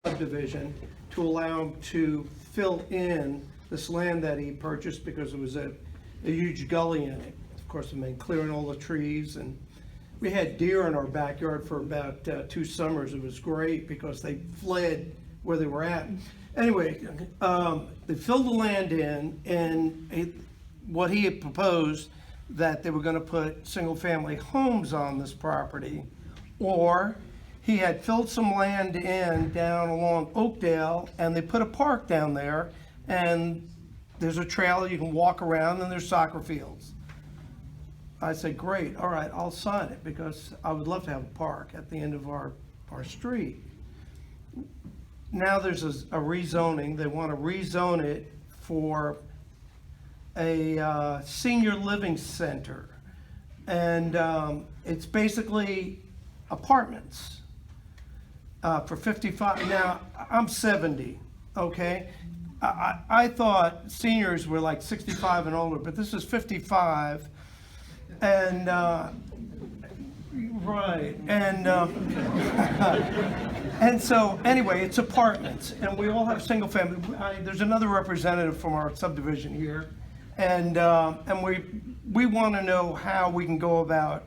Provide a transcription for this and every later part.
subdivision to allow him to fill in this land that he purchased because it was a huge gully in it. Of course, I mean, clearing all the trees, and we had deer in our backyard for about 2 summers. It was great because they fled where they were at. Anyway, they filled the land in, and what he had proposed, that they were gonna put single-family homes on this property, or he had filled some land in down along Oakdale, and they put a park down there, and there's a trail you can walk around, and there's soccer fields. I said, great, all right, I'll sign it, because I would love to have a park at the end of our street. Now there's a rezoning. They want to rezone it for a senior living center. And it's basically apartments for 55. Now, I'm 70, okay? I thought seniors were like 65 and older, but this is 55. And, right, and so, anyway, it's apartments, and we all have single family. There's another representative from our subdivision here, and we want to know how we can go about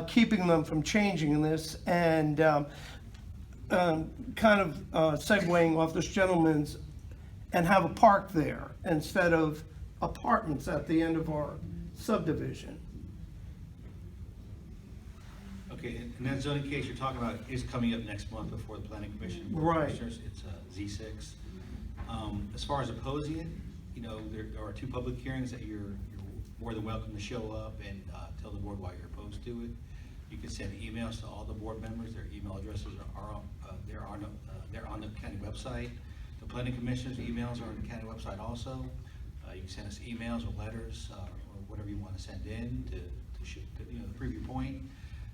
keeping them from changing this, and kind of segueing off this gentleman's, and have a park there instead of apartments at the end of our subdivision. Okay, and that zoning case you're talking about is coming up next month before the planning commission. Right. It's Z6. As far as opposing it, you know, there are 2 public hearings that you're more than welcome to show up and tell the board why you're opposed to it. You can send emails to all the board members. Their email addresses they're on the county website. The planning commission's emails are on the county website also. You can send us emails or letters or whatever you want to send in to prove your point.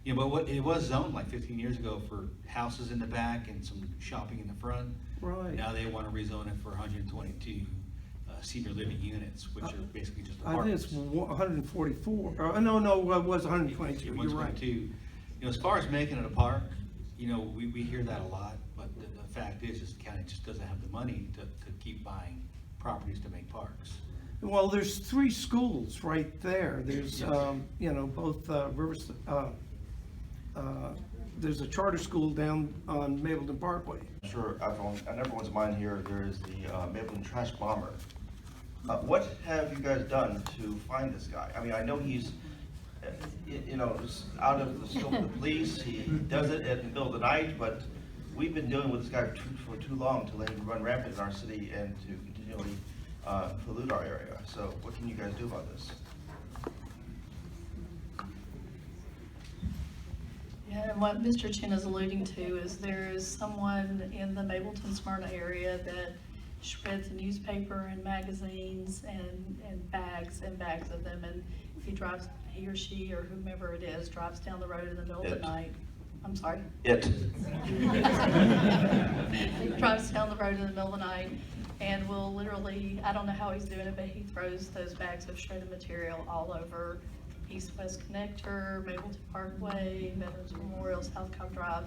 You know, but it was zoned like 15 years ago for houses in the back and some shopping in the front. Right. Now they want to rezone it for 122 senior living units, which are basically just I think apartments. it's 144, no, it was 122, you're right. 122. You know, as far as making it a park, you know, we hear that a lot, but the fact is the county just doesn't have the money to keep buying properties to make parks. Well, there's 3 schools right there. There's, you know, both Rivers, there's a charter school down on Mapleton Parkway. I'm sure on everyone's mind here, there is the Mapleton Trash Bomber. What have you guys done to find this guy? I mean, I know he's, you know, just out of the scope of the police. He does it in the middle of the night, but we've been dealing with this guy for too long to let him run rampant in our city and to continually pollute our area. So what can you guys do about this? Yeah, and what Mr. Chin is alluding to is there is someone in the Mapleton Smyrna area that spreads newspaper and magazines and bags of them, and if he or she or whomever it is drives down the road in the middle of the night. I'm sorry? It. Drives down the road in the middle of the night and will literally, I don't know how he's doing it, but he throws those bags of shredded material all over East-West Connector, Mapleton Parkway, Veterans Memorial, South Cobb Drive.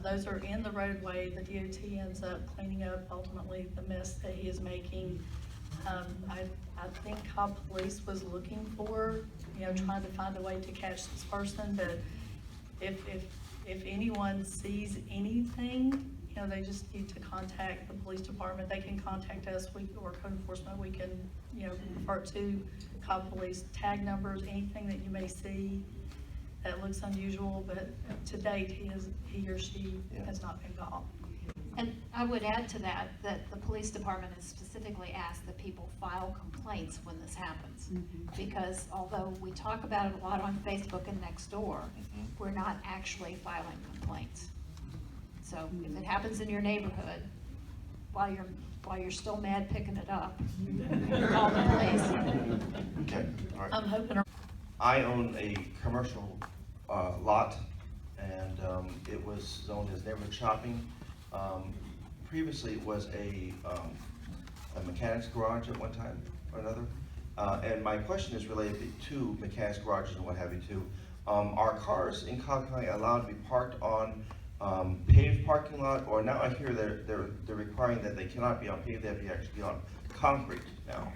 Those are in the roadway. The DOT ends up cleaning up ultimately the mess that he is making. I think Cobb Police was looking for, you know, trying to find a way to catch this person, but if anyone sees anything, you know, they just need to contact the police department. They can contact us, or code enforcement. We can, you know, refer to Cobb Police tag numbers, anything that you may see that looks unusual, but to date, he or she has not been caught. And I would add to that the police department has specifically asked that people file complaints when this happens. Because although we talk about it a lot on Facebook and Nextdoor, we're not actually filing complaints. So if it happens in your neighborhood, while you're still mad picking it up, call the police. Okay, all right. I'm hoping. I own a commercial lot, and it was zoned as neighborhood shopping. Previously, it was a mechanics garage at one time or another. And my question is related to mechanics garages and what have you too. Are cars in Cobb County allowed to be parked on paved parking lot, or now I hear they're requiring that they cannot be on paved, they have to actually be on concrete now.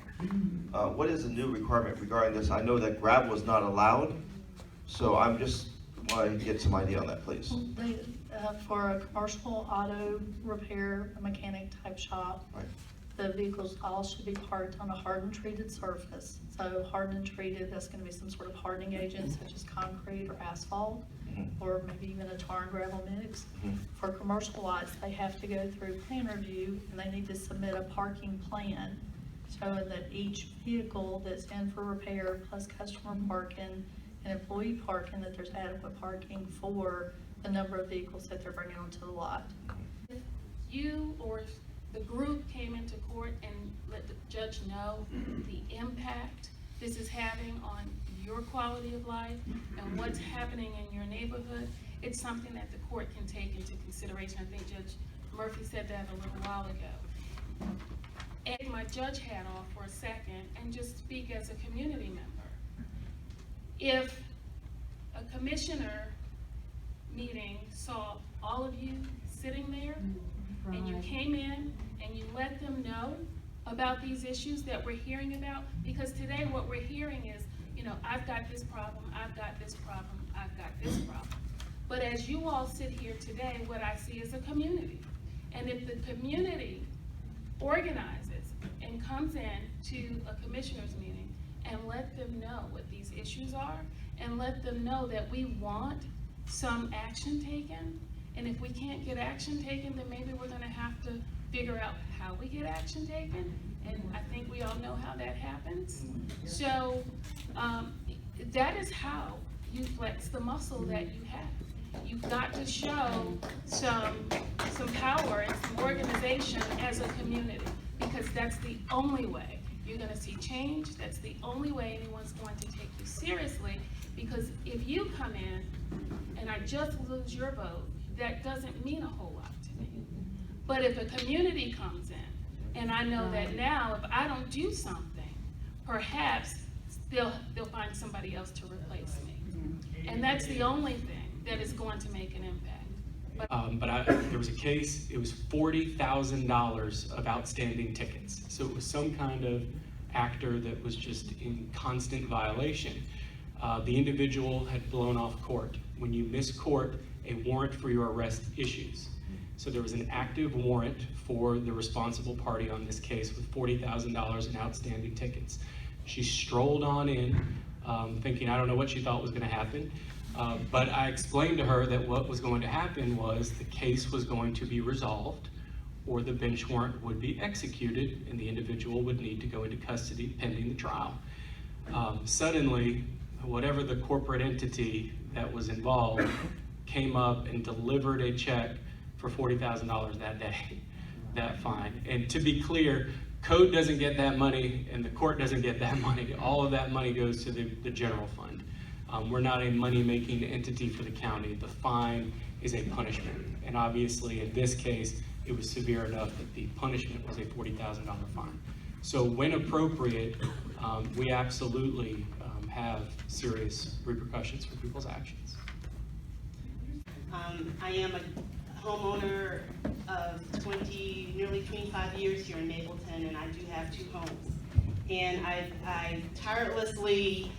What is the new requirement regarding this? I know that gravel is not allowed, so I'm just want to get some idea on that, please. They, for a commercial auto repair, a mechanic type shop, Right. the vehicles all should be parked on a hardened treated surface. So hardened and treated, that's gonna be some sort of hardening agent such as concrete or asphalt, Mhm. or maybe even a tar and gravel mix. Mhm. For commercial lots, they have to go through plan review and they need to submit a parking plan showing that each vehicle that's in for repair plus customer parking and employee parking, that there's adequate parking for the number of vehicles that they're bringing onto the lot. You or the group came into court and let the judge know the impact this is having on your quality of life and what's happening in your neighborhood, it's something that the court can take into consideration. I think Judge Murphy said that a little while ago. And my judge hat off for a second and just speak as a community member. If a commissioner meeting saw all of you sitting there, and you came in and you let them know about these issues that we're hearing about, because today what we're hearing is, you know, I've got this problem, I've got this problem, I've got this problem. But as you all sit here today, what I see is a community. And if the community organizes and comes in to a commissioner's meeting and let them know what these issues are, and let them know that we want some action taken, and if we can't get action taken, then maybe we're gonna have to figure out how we get action taken, and I think we all know how that happens. So, that is how you flex the muscle that you have. You've got to show some power and some organization as a community, because that's the only way you're gonna see change, that's the only way anyone's going to take you seriously, because if you come in and I just lose your vote, that doesn't mean a whole lot to me. But if a community comes in, and I know that now, if I don't do something, perhaps they'll find somebody else to replace me. And that's the only thing that is going to make an impact. There was a case, it was $40,000 of outstanding tickets. So it was some kind of actor that was just in constant violation. The individual had blown off court. When you miss court, a warrant for your arrest issues. So there was an active warrant for the responsible party on this case with $40,000 in outstanding tickets. She strolled on in, thinking I don't know what she thought was gonna happen, but I explained to her that what was going to happen was the case was going to be resolved, or the bench warrant would be executed and the individual would need to go into custody pending the trial. Suddenly, whatever the corporate entity that was involved came up and delivered a check for $40,000 that day, that fine. And to be clear, code doesn't get that money and the court doesn't get that money. All of that money goes to the general fund. We're not a money-making entity for the county. The fine is a punishment. And obviously, in this case, it was severe enough that the punishment was a $40,000 fine. So when appropriate, we absolutely have serious repercussions for people's actions. I am a homeowner of nearly 25 years here in Mapleton, and I do have 2 homes. And I tirelessly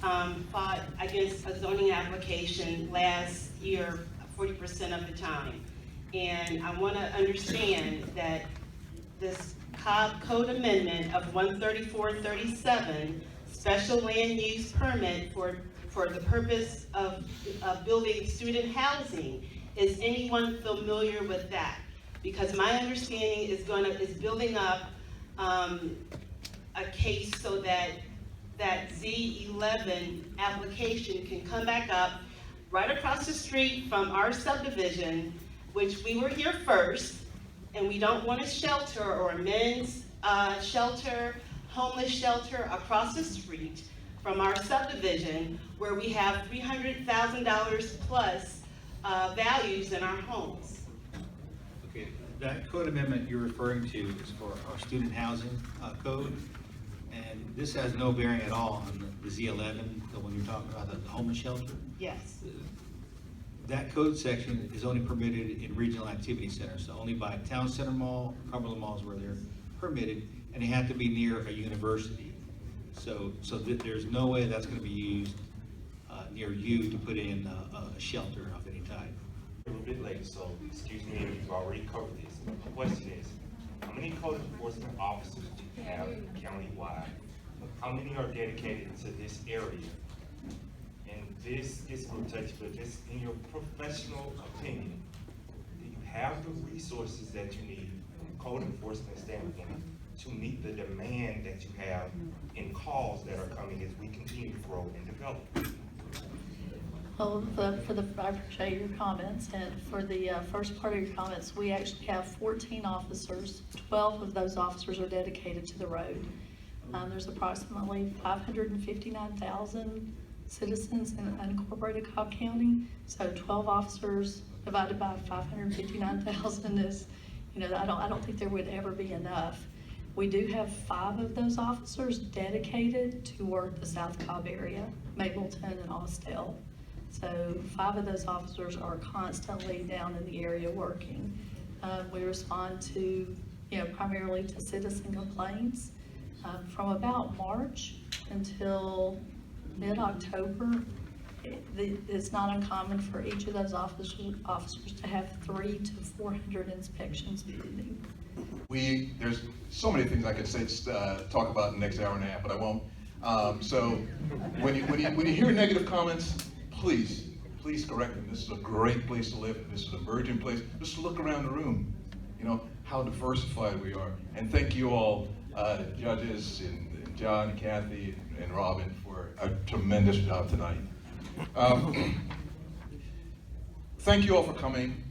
fought against a zoning application last year 40% of the time. And I want to understand that this Cobb Code Amendment of 13437, special land use permit for the purpose of building student housing, is anyone familiar with that? Because my understanding is building up a case so that Z11 application can come back up right across the street from our subdivision, which we were here first, and we don't want a shelter or a men's shelter, homeless shelter across the street from our subdivision, where we have $300,000 plus values in our homes. Okay, that code amendment you're referring to is for our student housing code, and this has no bearing at all on the Z11, the one you're talking about, the homeless shelter. Yes. that code section is only permitted in regional activity centers, so only by Town Center Mall, Cumberland Malls where they're permitted, and they have to be near a university. So there's no way that's gonna be used, near you to put in a shelter of any type. A little bit late, so excuse me if you've already covered this. The question is, how many code enforcement officers do you have countywide? How many are dedicated to this area? And this is going to touch, but just in your professional opinion, do you have the resources that you need from a code enforcement standpoint to meet the demand that you have in calls that are coming as we continue to grow and develop? Well, I appreciate your comments, and for the first part of your comments, we actually have 14 officers. 12 of those officers are dedicated to the road. There's approximately 559,000 citizens in unincorporated Cobb County, so 12 officers divided by 559,000 is, you know, I don't think there would ever be enough. We do have 5 of those officers dedicated to work the South Cobb area, Mableton and Austell. So 5 of those officers are constantly down in the area working. We respond to, you know, primarily to citizen complaints. From about March until mid-October, it's not uncommon for each of those officers to have 300 to 400 inspections pending. There's so many things I could say, talk about in the next hour and a half, but I won't. So when you hear negative comments, please correct them. This is a great place to live. This is an emerging place. Just look around the room, you know, how diversified we are. And thank you all, judges, and John, Kathy, and Robin, for a tremendous job tonight. Thank you all for coming.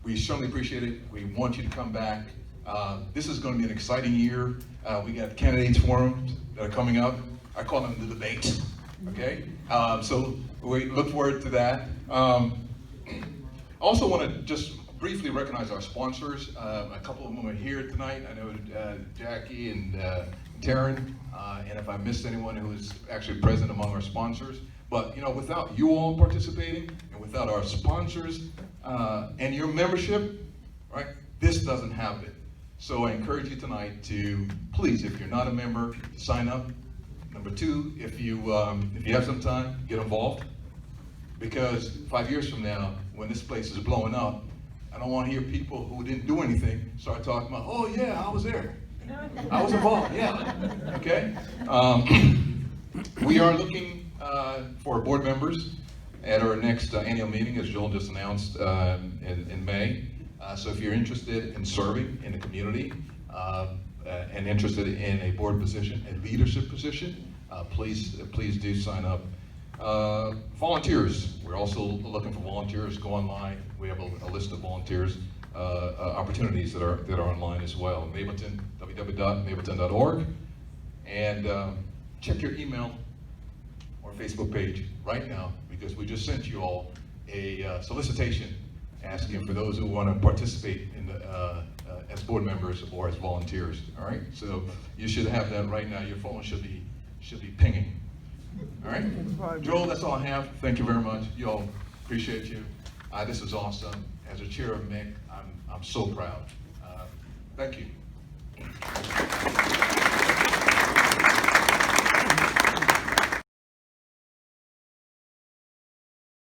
We certainly appreciate it. We want you to come back. This is going to be an exciting year. We got candidates forums that are coming up. I call them the debate. Okay, so we look forward to that. Also want to just briefly recognize our sponsors. A couple of them are here tonight. I know Jackie and Taryn, and if I missed anyone who is actually present among our sponsors. But you know, without you all participating and without our sponsors and your membership, right, this doesn't happen. So I encourage you tonight to please, if you're not a member, sign up. Number 2, if you have some time, get involved. Because 5 years from now, when this place is blowing up, I don't want to hear people who didn't do anything start talking about, oh yeah, I was there. I was involved, yeah. Okay? We are looking for board members at our next annual meeting, as Joel just announced in May. So if you're interested in serving in the community, and interested in a board position, a leadership position, please do sign up. Volunteers, we're also looking for volunteers. Go online. We have a list of volunteers opportunities that are online as well. Mableton, www.mableton.org, and check your email or Facebook page right now, because we just sent you all a solicitation asking for those who want to participate in the as board members or as volunteers. All right, so you should have that right now. Your phone should be pinging. All right, Joel, that's all I have. Thank you very much. You all, appreciate you. This is awesome. As a chair of MIC, I'm so proud. Thank you.